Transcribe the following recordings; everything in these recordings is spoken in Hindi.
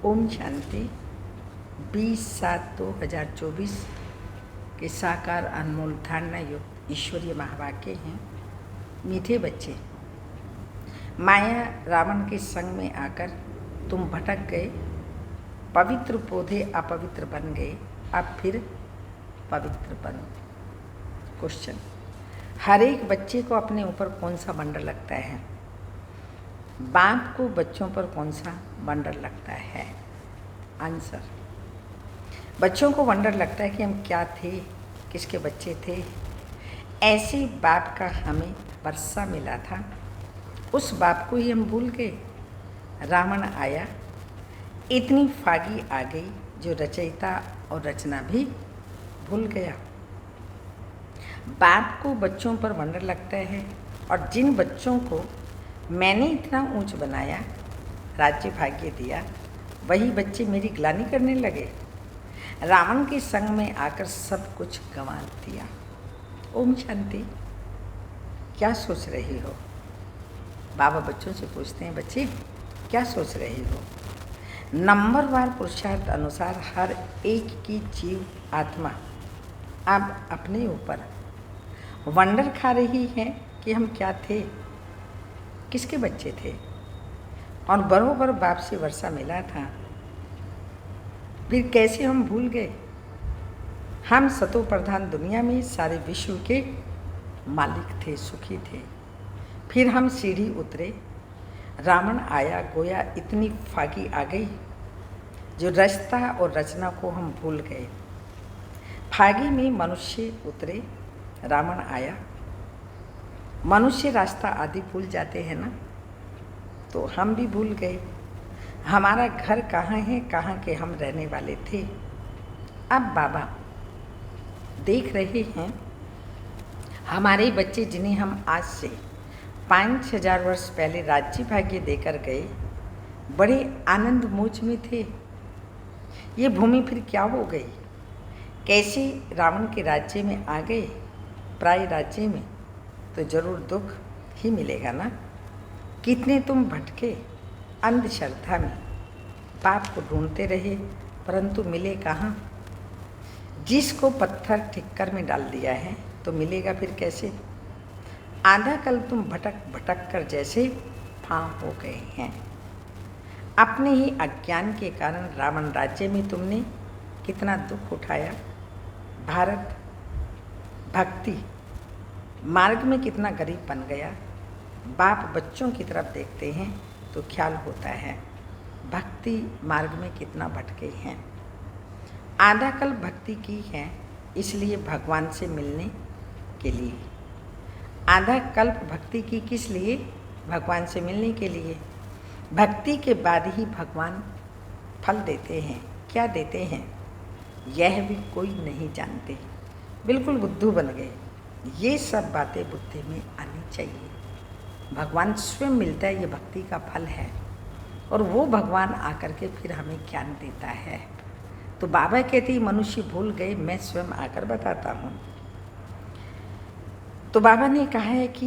ओम शांति। 20/7/2024 के साकार अनमोल धारणा युक्त ईश्वरीय महावाक्य हैं। मीठे बच्चे, माया रावण के संग में आकर तुम भटक गए, पवित्र पौधे अपवित्र बन गए, अब फिर पवित्र बनो। क्वेश्चन, हर एक बच्चे को अपने ऊपर कौन सा वंडर लगता है? बाप को बच्चों पर कौन सा वंडर लगता है? आंसर, बच्चों को वंडर लगता है कि हम क्या थे, किसके बच्चे थे। ऐसे बाप का हमें वर्षा मिला था, उस बाप को ही हम भूल गए। रावण आया, इतनी फागी आ गई जो रचयिता और रचना भी भूल गया। बाप को बच्चों पर वंडर लगता है, और जिन बच्चों को मैंने इतना ऊंच बनाया, राज्य भाग्य दिया, वही बच्चे मेरी ग्लानि करने लगे। रावण के संग में आकर सब कुछ गंवा दिया। ओम शांति। क्या सोच रही हो? बाबा बच्चों से पूछते हैं, बच्चे क्या सोच रही हो? नंबरवार पुरुषार्थ अनुसार हर एक की जीव आत्मा अब अपने ऊपर वंडर खा रही है कि हम क्या थे, किसके बच्चे थे। और बरोबर बाप से वर्षा मिला था, फिर कैसे हम भूल गए। हम सतो प्रधान दुनिया में सारे विश्व के मालिक थे, सुखी थे। फिर हम सीढ़ी उतरे, रावण आया, गोया इतनी फागी आ गई जो रचता और रचना को हम भूल गए। फागी में मनुष्य उतरे, रावण आया। मनुष्य रास्ता आदि भूल जाते हैं ना, तो हम भी भूल गए हमारा घर कहाँ है, कहाँ के हम रहने वाले थे। अब बाबा देख रहे हैं हमारे बच्चे, जिन्हें हम आज से 5000 वर्ष पहले राज्य भाग्य देकर गए, बड़े आनंद मोज में थे। ये भूमि फिर क्या हो गई? कैसे रावण के राज्य में आ गए, प्राय राज्य में, तो जरूर दुख ही मिलेगा ना। कितने तुम भटके अंधश्रद्धा में, पाप को ढूंढते रहे, परंतु मिले कहाँ। जिसको पत्थर ठिक्कर में डाल दिया है तो मिलेगा फिर कैसे। आधा कल तुम भटक भटक कर जैसे फां हो गए हैं। अपने ही अज्ञान के कारण रावण राज्य में तुमने कितना दुख उठाया। भारत भक्ति मार्ग में कितना गरीब बन गया। बाप बच्चों की तरफ देखते हैं तो ख्याल होता है भक्ति मार्ग में कितना भटके हैं। आधा कल भक्ति की है, इसलिए भगवान से मिलने के लिए। आधा कल्प भक्ति की किस लिए? भगवान से मिलने के लिए। भक्ति के बाद ही भगवान फल देते हैं। क्या देते हैं यह भी कोई नहीं जानते, बिल्कुल बुद्धू बन गए। ये सब बातें बुद्धि में आनी चाहिए। भगवान स्वयं मिलता है, ये भक्ति का फल है, और वो भगवान आकर के फिर हमें ज्ञान देता है। तो बाबा कहते हैं मनुष्य भूल गए, मैं स्वयं आकर बताता हूँ। तो बाबा ने कहा है कि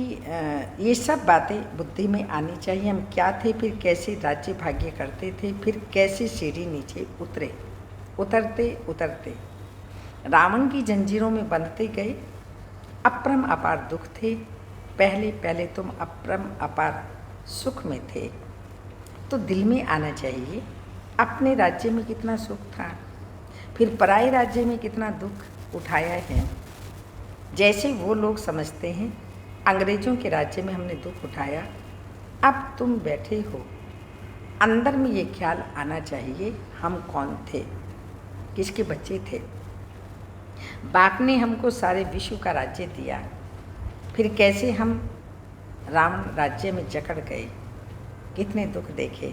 ये सब बातें बुद्धि में आनी चाहिए। हम क्या थे, फिर कैसे राज्य भाग्य करते थे, फिर कैसे सीढ़ी नीचे उतरे। उतरते उतरते रावण की जंजीरों में बंधते गए। अपरम अपार दुख थे। पहले पहले तुम अपरम अपार सुख में थे, तो दिल में आना चाहिए अपने राज्य में कितना सुख था, फिर पराये राज्य में कितना दुख उठाया है। जैसे वो लोग समझते हैं अंग्रेजों के राज्य में हमने दुख उठाया, अब तुम बैठे हो, अंदर में ये ख्याल आना चाहिए हम कौन थे, किसके बच्चे थे। बाप ने हमको सारे विश्व का राज्य दिया, फिर कैसे हम रावण राज्य में जकड़ गए। कितने दुख देखे,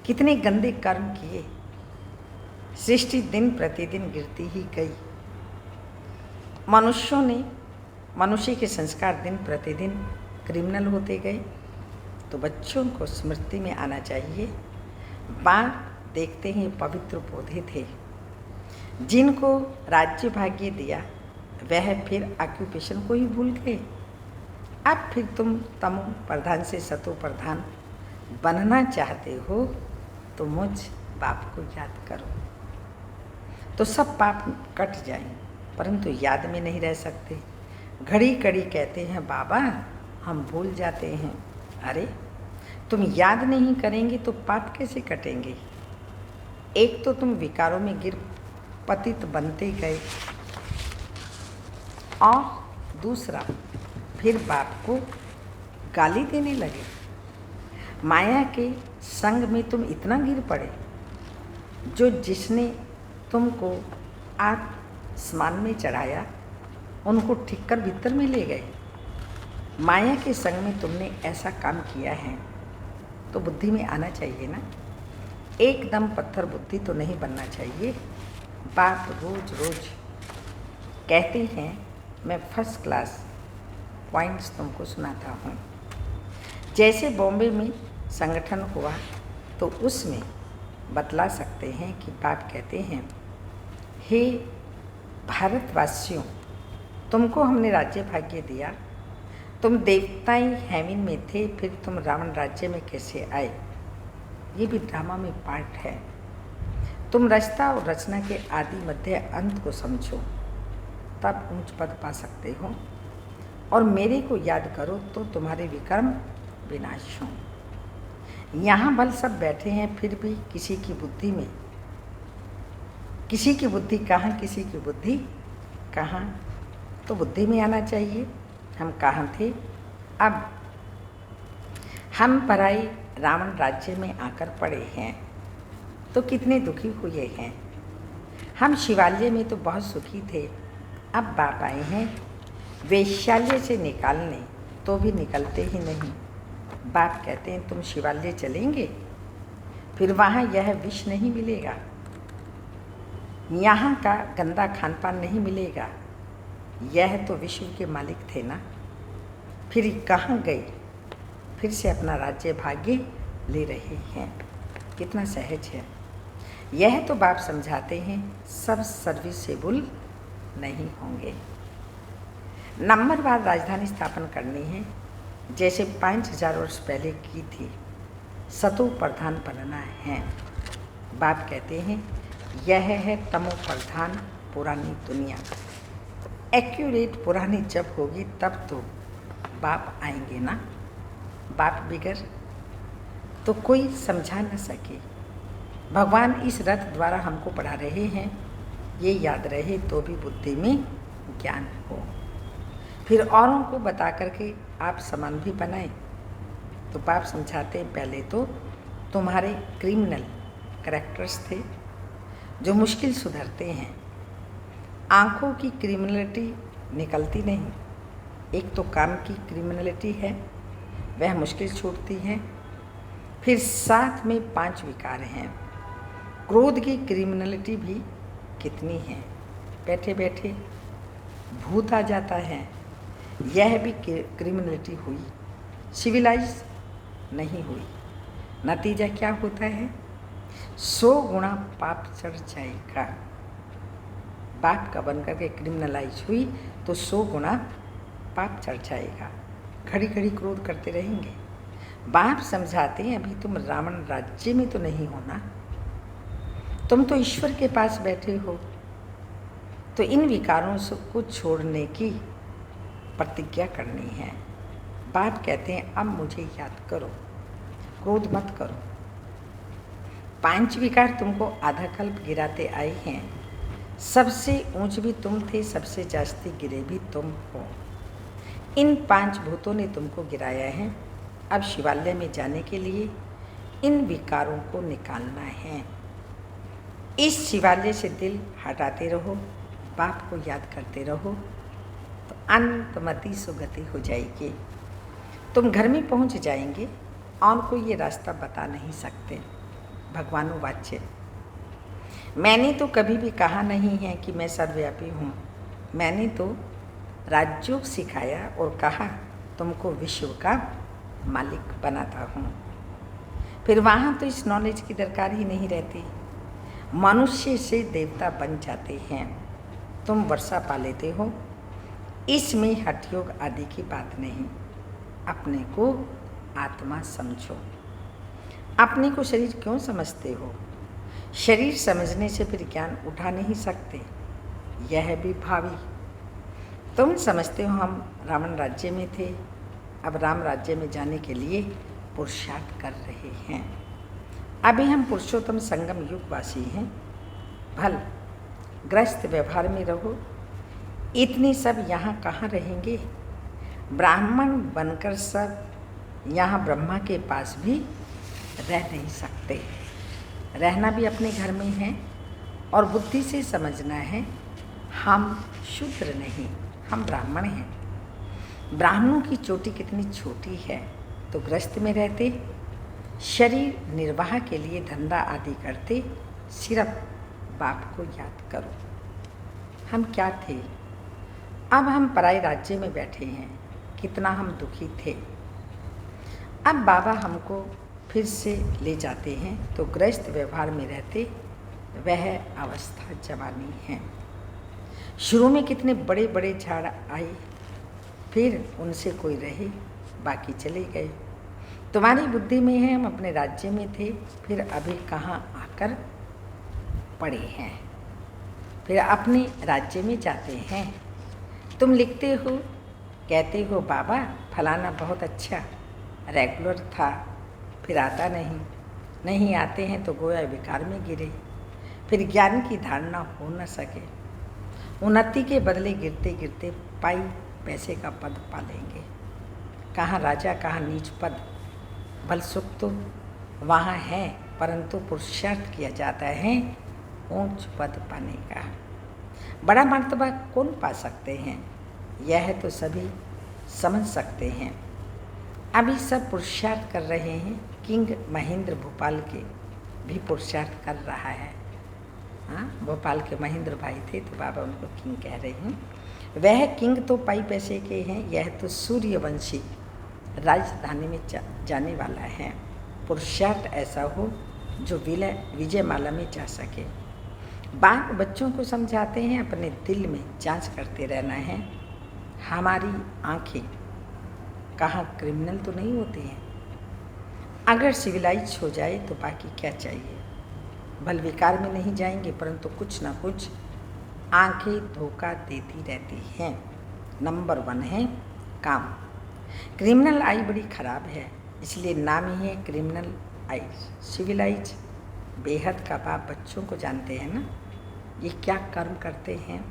कितने गंदे कर्म किए। सृष्टि दिन प्रतिदिन गिरती ही गई। मनुष्यों ने, मनुष्य के संस्कार दिन प्रतिदिन क्रिमिनल होते गए। तो बच्चों को स्मृति में आना चाहिए, बाप देखते हैं पवित्र पौधे थे, जिनको राज्य भाग्य दिया, वह फिर ऑक्यूपेशन को ही भूल गए। अब फिर तुम तमो प्रधान से सतो प्रधान बनना चाहते हो, तो मुझ बाप को याद करो तो सब पाप कट जाएं, परंतु याद में नहीं रह सकते। घड़ी घड़ी कहते हैं बाबा हम भूल जाते हैं। अरे तुम याद नहीं करेंगे तो पाप कैसे कटेंगे? एक तो तुम विकारों में गिर पतित बनते गए, और दूसरा फिर बाप को गाली देने लगे। माया के संग में तुम इतना गिर पड़े, जो जिसने तुमको आसमान में चढ़ाया उनको ठीक कर भीतर में ले गए। माया के संग में तुमने ऐसा काम किया है तो बुद्धि में आना चाहिए ना। एकदम पत्थर बुद्धि तो नहीं बनना चाहिए। बाप रोज रोज कहते हैं मैं फर्स्ट क्लास पॉइंट्स तुमको सुनाता हूँ। जैसे बॉम्बे में संगठन हुआ तो उसमें बतला सकते हैं कि बाप कहते हैं हे भारतवासियों, तुमको हमने राज्य भाग्य दिया, तुम देवताएं हेमिन में थे, फिर तुम रावण राज्य में कैसे आए? ये भी ड्रामा में पार्ट है। तुम रचना और रचना के आदि मध्य अंत को समझो, तब ऊंच पद पा सकते हो। और मेरे को याद करो तो तुम्हारे विक्रम विनाश हों। यहाँ बल सब बैठे हैं, फिर भी किसी की बुद्धि में, किसी की बुद्धि कहाँ, किसी की बुद्धि कहाँ? तो बुद्धि में आना चाहिए। हम कहाँ थे? अब हम पराई रावण राज्य में आकर पड़े हैं तो कितने दुखी हुए हैं। हम शिवालय में तो बहुत सुखी थे, अब बाप आए हैं वेश्यालय से निकालने, तो भी निकलते ही नहीं। बाप कहते हैं तुम शिवालय चलेंगे, फिर वहाँ यह विष नहीं मिलेगा, यहाँ का गंदा खान पान नहीं मिलेगा। यह तो विश्व के मालिक थे ना, फिर कहाँ गए? फिर से अपना राज्य भाग्य ले रहे हैं। कितना सहज है। यह तो बाप समझाते हैं सब सर्विसेबल नहीं होंगे। नंबरवार राजधानी स्थापन करनी है, जैसे 5000 वर्ष पहले की थी। सतो प्रधान बनना है। बाप कहते हैं यह है तमो प्रधान पुरानी दुनिया। एक्यूरेट पुरानी जब होगी तब तो बाप आएंगे ना। बाप बिगर तो कोई समझा न सके। भगवान इस रथ द्वारा हमको पढ़ा रहे हैं, ये याद रहे तो भी बुद्धि में ज्ञान हो। फिर औरों को बता करके आप समान भी बनाए। तो बाप समझाते हैं पहले तो तुम्हारे क्रिमिनल कैरेक्टर्स थे जो मुश्किल सुधरते हैं। आँखों की क्रिमिनलिटी निकलती नहीं, एक तो काम की क्रिमिनलिटी है, वह मुश्किल छूटती है। फिर साथ में 5 विकार हैं। क्रोध की क्रिमिनलिटी भी कितनी है, बैठे बैठे भूत आ जाता है, यह भी क्रिमिनलिटी हुई, सिविलाइज नहीं हुई। नतीजा क्या होता है? 100 गुना पाप चढ़ जाएगा। बाप का बन करके क्रिमिनलाइज हुई तो 100 गुना पाप चढ़ जाएगा। घड़ी घड़ी क्रोध करते रहेंगे। बाप समझाते हैं अभी तुम रावण राज्य में तो नहीं हो ना, तुम तो ईश्वर के पास बैठे हो। तो इन विकारों को छोड़ने की प्रतिज्ञा करनी है। बाप कहते हैं अब मुझे याद करो, क्रोध मत करो। 5 विकार तुमको आधा कल्प गिराते आए हैं। सबसे ऊंच भी तुम थे, सबसे जास्ती गिरे भी तुम हो। इन 5 भूतों ने तुमको गिराया है। अब शिवालय में जाने के लिए इन विकारों को निकालना है। इस शिवालय से दिल हटाते रहो, बाप को याद करते रहो, तो अंतमति सुगति हो जाएगी। तुम घर में पहुंच जाएंगे और को ये रास्ता बता नहीं सकते। भगवानुवाच्य। मैंने तो कभी भी कहा नहीं है कि मैं सर्वव्यापी हूँ। मैंने तो राजयोग सिखाया और कहा तुमको विश्व का मालिक बनाता हूँ। फिर वहाँ तो इस नॉलेज की दरकार ही नहीं रहती। मनुष्य से देवता बन जाते हैं। तुम वर्षा पा लेते हो, इसमें हठयोग आदि की बात नहीं। अपने को आत्मा समझो। अपने को शरीर क्यों समझते हो? शरीर समझने से फिर ज्ञान उठा नहीं सकते, यह भी भावी। तुम समझते हो हम रावण राज्य में थे, अब राम राज्य में जाने के लिए पुरुषार्थ कर रहे हैं। अभी हम पुरुषोत्तम संगम युग वासी हैं। भल ग्रस्त व्यवहार में रहो, इतनी सब यहाँ कहाँ रहेंगे। ब्राह्मण बनकर सब यहाँ ब्रह्मा के पास भी रह नहीं सकते। रहना भी अपने घर में है और बुद्धि से समझना है हम शूद्र नहीं, हम ब्राह्मण हैं। ब्राह्मणों की चोटी कितनी छोटी है, तो ग्रस्त में रहते, शरीर निर्वाह के लिए धंधा आदि करते। सिर्फ बाप को याद करो। हम क्या थे, अब हम पराए राज्य में बैठे हैं, कितना हम दुखी थे। अब बाबा हमको फिर से ले जाते हैं, तो ग्रस्त व्यवहार में रहते, वह अवस्था जवानी है। शुरू में कितने बड़े बड़े झाड़ आए, फिर उनसे कोई रहे, बाकी चले गए। तुम्हारी बुद्धि में है हम अपने राज्य में थे, फिर अभी कहाँ आकर पड़े हैं, फिर अपने राज्य में जाते हैं। तुम लिखते हो, कहते हो बाबा फलाना बहुत अच्छा रेगुलर था, फिर आता नहीं आते हैं तो गोया विकार में गिरे, फिर ज्ञान की धारणा हो न सके। उन्नति के बदले गिरते गिरते पाई पैसे का पद पालेंगे। कहाँ राजा कहाँ नीच पद, भल सुख तो वहाँ है, परंतु पुरुषार्थ किया जाता है ऊंच पद पाने का। बड़ा मर्तबा कौन पा सकते हैं, यह तो सभी समझ सकते हैं। अभी सब पुरुषार्थ कर रहे हैं। किंग महेंद्र भोपाल के भी पुरुषार्थ कर रहा है। हाँ, भोपाल के महेंद्र भाई थे तो बाबा उनको किंग कह रहे हैं। वह किंग तो पाई पैसे के हैं, यह तो सूर्यवंशी राजधानी में जाने वाला है। पुरुषार्थ ऐसा हो जो विजयमाला में जा सके। बाप बच्चों को समझाते हैं, अपने दिल में जांच करते रहना है, हमारी आंखें कहाँ क्रिमिनल तो नहीं होते हैं। अगर सिविलाइज हो जाए तो बाकी क्या चाहिए। भल विकार में नहीं जाएंगे, परंतु कुछ ना कुछ आंखें धोखा देती रहती हैं। नंबर 1 है काम। क्रिमिनल आई बड़ी खराब है, इसलिए नाम ही है क्रिमिनल आई। सिविलाइज बेहद का बाप बच्चों को जानते हैं ना, ये क्या कर्म करते हैं,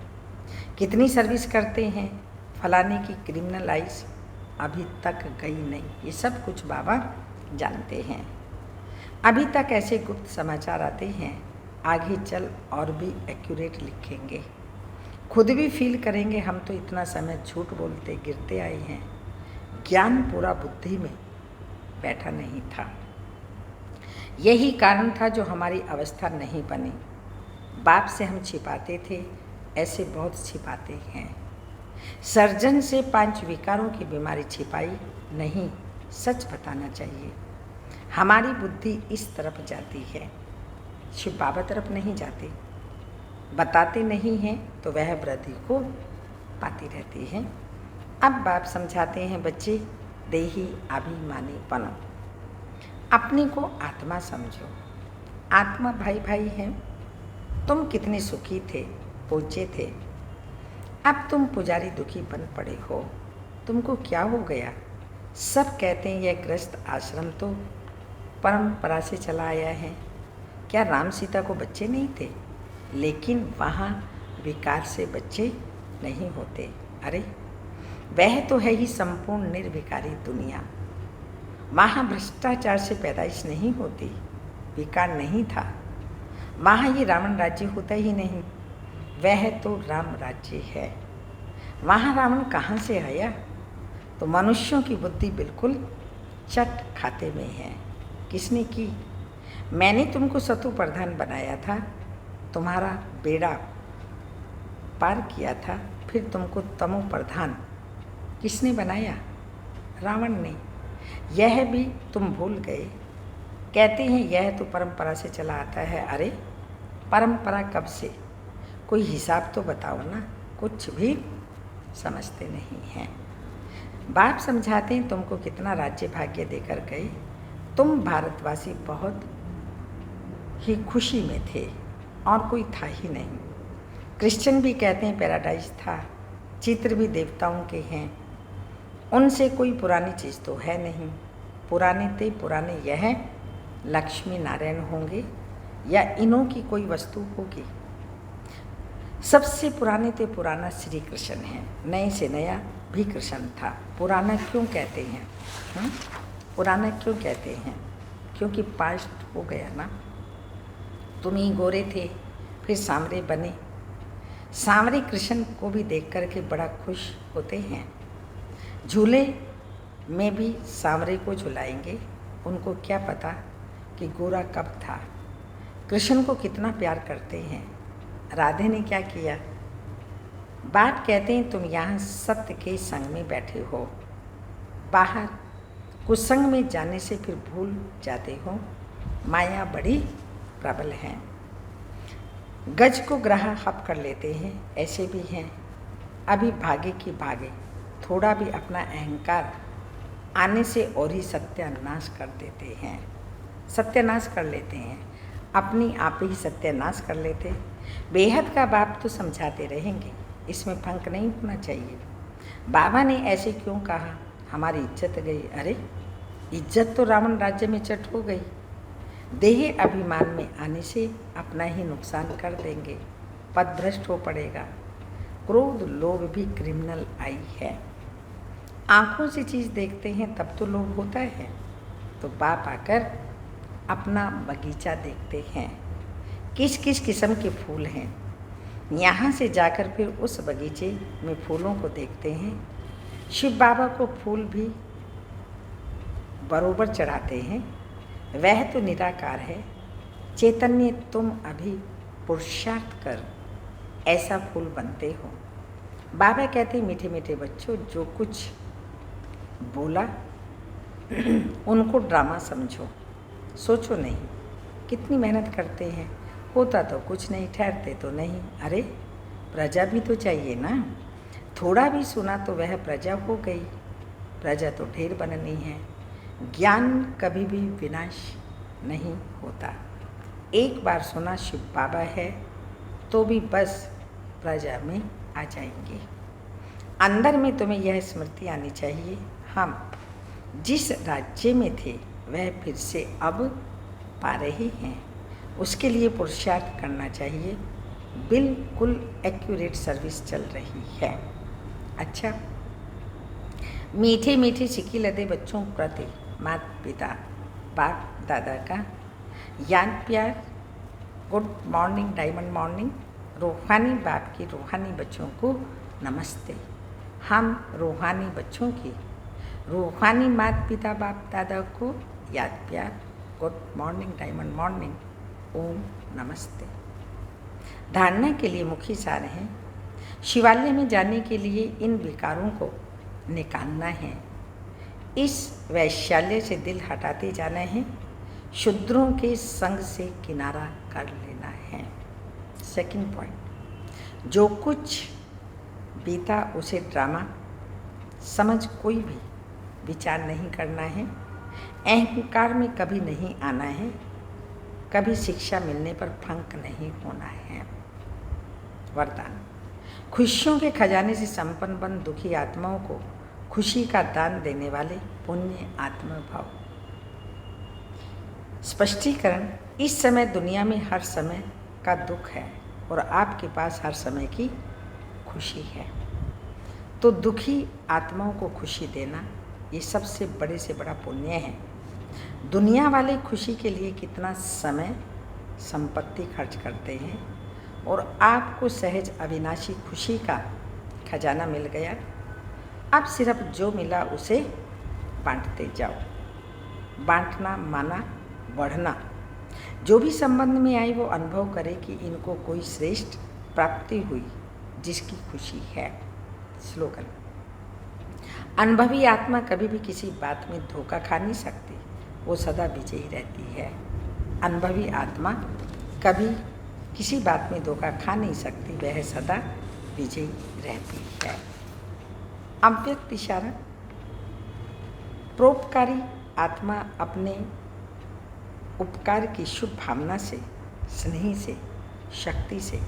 कितनी सर्विस करते हैं। फलाने की क्रिमिनल आइज अभी तक गई नहीं, ये सब कुछ बाबा जानते हैं। अभी तक ऐसे गुप्त समाचार आते हैं, आगे चल और भी एक्यूरेट लिखेंगे। खुद भी फील करेंगे हम तो इतना समय झूठ बोलते गिरते आए हैं, ज्ञान पूरा बुद्धि में बैठा नहीं था। यही कारण था जो हमारी अवस्था नहीं बनी। बाप से हम छिपाते थे, ऐसे बहुत छिपाते हैं। सर्जन से 5 विकारों की बीमारी छिपाई नहीं, सच बताना चाहिए। हमारी बुद्धि इस तरफ जाती है, शिव बाबा तरफ नहीं जाती। बताते नहीं हैं तो वह वृद्धि को पाती रहती है। अब बाप समझाते हैं, बच्चे देही अभिमानी बनो, अपने को आत्मा समझो। आत्मा भाई भाई है। तुम कितने सुखी थे, पूज्य थे, अब तुम पुजारी दुखी बन पड़े हो। तुमको क्या हो गया। सब कहते हैं यह ग्रस्त आश्रम तो परंपरा से चला आया है। क्या राम सीता को बच्चे नहीं थे, लेकिन वहाँ विकार से बच्चे नहीं होते। अरे वह तो है ही संपूर्ण निर्विकारी दुनिया। वहाँ भ्रष्टाचार से पैदाइश नहीं होती, विकार नहीं था। वहाँ ये रावण राज्य होता ही नहीं, वह तो राम राज्य है। वहाँ रावण कहाँ से आया, तो मनुष्यों की बुद्धि बिल्कुल चट खाते में है। किसने की। मैंने तुमको सतु प्रधान बनाया था, तुम्हारा बेड़ा पार किया था, फिर तुमको तमो प्रधान किसने बनाया, रावण ने। यह भी तुम भूल गए। कहते हैं यह तो परंपरा से चला आता है। अरे परंपरा कब से, कोई हिसाब तो बताओ ना। कुछ भी समझते नहीं हैं। बाप समझाते हैं तुमको कितना राज्य भाग्य देकर गए। तुम भारतवासी बहुत ही खुशी में थे और कोई था ही नहीं। क्रिश्चियन भी कहते हैं पैराडाइज था, चित्र भी देवताओं के हैं, उनसे कोई पुरानी चीज़ तो है नहीं। पुराने थे पुराने यह लक्ष्मी नारायण होंगे या इन्हों की कोई वस्तु होगी। सबसे पुराने थे पुराना श्री कृष्ण है, नए से नया भी कृष्ण था। पुराना क्यों कहते हैं? पुराना क्यों कहते हैं? क्योंकि पास्ट हो गया ना। तुम ही गोरे थे फिर सांवरे बने। सांवरे कृष्ण को भी देख कर के बड़ा खुश होते हैं। झूले में भी सांवरे को झुलाएंगे, उनको क्या पता कि गोरा कब था। कृष्ण को कितना प्यार करते हैं। राधे ने क्या किया? बाप कहते हैं तुम यहाँ सत्य के संग में बैठे हो, बाहर कुसंग में जाने से फिर भूल जाते हो। माया बड़ी प्रबल है, गज को ग्राह हप कर लेते हैं। ऐसे भी हैं अभी भागे की भागे, थोड़ा भी अपना अहंकार आने से और ही सत्यानाश कर देते हैं। सत्यानाश कर लेते हैं, अपनी आप ही सत्यानाश कर लेते। बेहद का बाप तो समझाते रहेंगे, इसमें फंक नहीं होना चाहिए। बाबा ने ऐसे क्यों कहा? हमारी इज्जत गई। अरे इज्जत तो रावण राज्य में चट हो गई। देह अभिमान में आने से अपना ही नुकसान कर देंगे, पद भ्रष्ट हो पड़ेगा। क्रोध लोभ भी क्रिमिनल आई है। आंखों से चीज़ देखते हैं तब तो लोभ होता है। तो बाप आकर अपना बगीचा देखते हैं, किस किस किस्म के फूल हैं। यहाँ से जाकर फिर उस बगीचे में फूलों को देखते हैं। शिव बाबा को फूल भी बरोबर चढ़ाते हैं। वह तो निराकार है। चैतन्य तुम अभी पुरुषार्थ कर ऐसा फूल बनते हो। बाबा कहते मीठे मीठे बच्चों, जो कुछ बोला उनको ड्रामा समझो, सोचो नहीं। कितनी मेहनत करते हैं, होता तो कुछ नहीं, ठहरते तो नहीं। अरे प्रजा भी तो चाहिए ना। थोड़ा भी सुना तो वह प्रजा हो गई। प्रजा तो ढेर बननी है। ज्ञान कभी भी विनाश नहीं होता। एक बार सुना शिव बाबा है तो भी बस प्रजा में आ जाएंगे। अंदर में तुम्हें यह स्मृति आनी चाहिए, हम जिस राज्य में थे वह फिर से अब पा रहे हैं। उसके लिए पुरुषार्थ करना चाहिए। बिल्कुल एक्यूरेट सर्विस चल रही है। अच्छा, मीठे मीठे सिक्की लदे बच्चों प्रति माता पिता बाप दादा का याद प्यार। Good morning, diamond morning. रूहानी बाप की रूहानी बच्चों को नमस्ते। हम रूहानी बच्चों की रूहानी माता पिता बाप दादा को याद प्यार। गुड मॉर्निंग, डायमंड मॉर्निंग, ओम नमस्ते। धारणा के लिए मुख्य सार हैं। शिवालय में जाने के लिए इन विकारों को निकालना है। इस वैश्यालय से दिल हटाते जाना है। शूद्रों के संग से किनारा कर लेना है। सेकंड पॉइंट, जो कुछ बीता उसे ड्रामा समझ कोई भी विचार नहीं करना है। अहंकार में कभी नहीं आना है। कभी शिक्षा मिलने पर फंक नहीं होना है। वरदान, खुशियों के खजाने से संपन्न बन दुखी आत्माओं को खुशी का दान देने वाले पुण्य आत्मा भाव। स्पष्टीकरण, इस समय दुनिया में हर समय का दुख है और आपके पास हर समय की खुशी है। तो दुखी आत्माओं को खुशी देना ये सबसे बड़े से बड़ा पुण्य है। दुनिया वाले खुशी के लिए कितना समय संपत्ति खर्च करते हैं और आपको सहज अविनाशी खुशी का खजाना मिल गया। अब सिर्फ जो मिला उसे बांटते जाओ। बांटना माना बढ़ना। जो भी संबंध में आई वो अनुभव करे कि इनको कोई श्रेष्ठ प्राप्ति हुई जिसकी खुशी है। स्लोगन, अनुभवी आत्मा कभी भी किसी बात में धोखा खा नहीं सकती, वो सदा विजयी रहती है। अनुभवी आत्मा कभी किसी बात में धोखा खा नहीं सकती, वह सदा विजयी रहती है। अव्यक्त इशारा, परोपकारी आत्मा अपने उपकार की शुभ भावना से, स्नेह से, शक्ति से,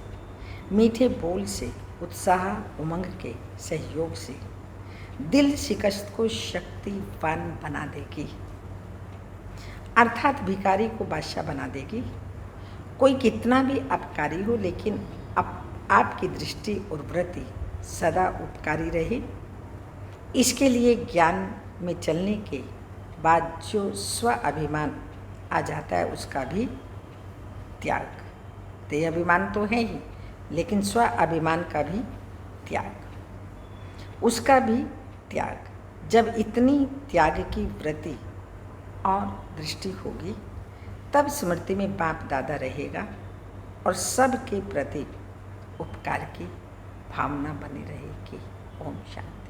मीठे बोल से, उत्साह उमंग के सहयोग से दिल शिकस्त को शक्तिवान बना देगी, अर्थात भिखारी को बादशाह बना देगी। कोई कितना भी अपकारी हो, लेकिन आपकी दृष्टि और वृत्ति सदा उपकारी रहे। इसके लिए ज्ञान में चलने के बाद जो स्व अभिमान आ जाता है उसका भी त्याग, देह अभिमान तो है ही, लेकिन स्व अभिमान का भी त्याग, उसका भी त्याग। जब इतनी त्याग की वृत्ति और दृष्टि होगी तब स्मृति में बाप दादा रहेगा और सबके प्रति उपकार की भावना बनी रहेगी। ओम शांति।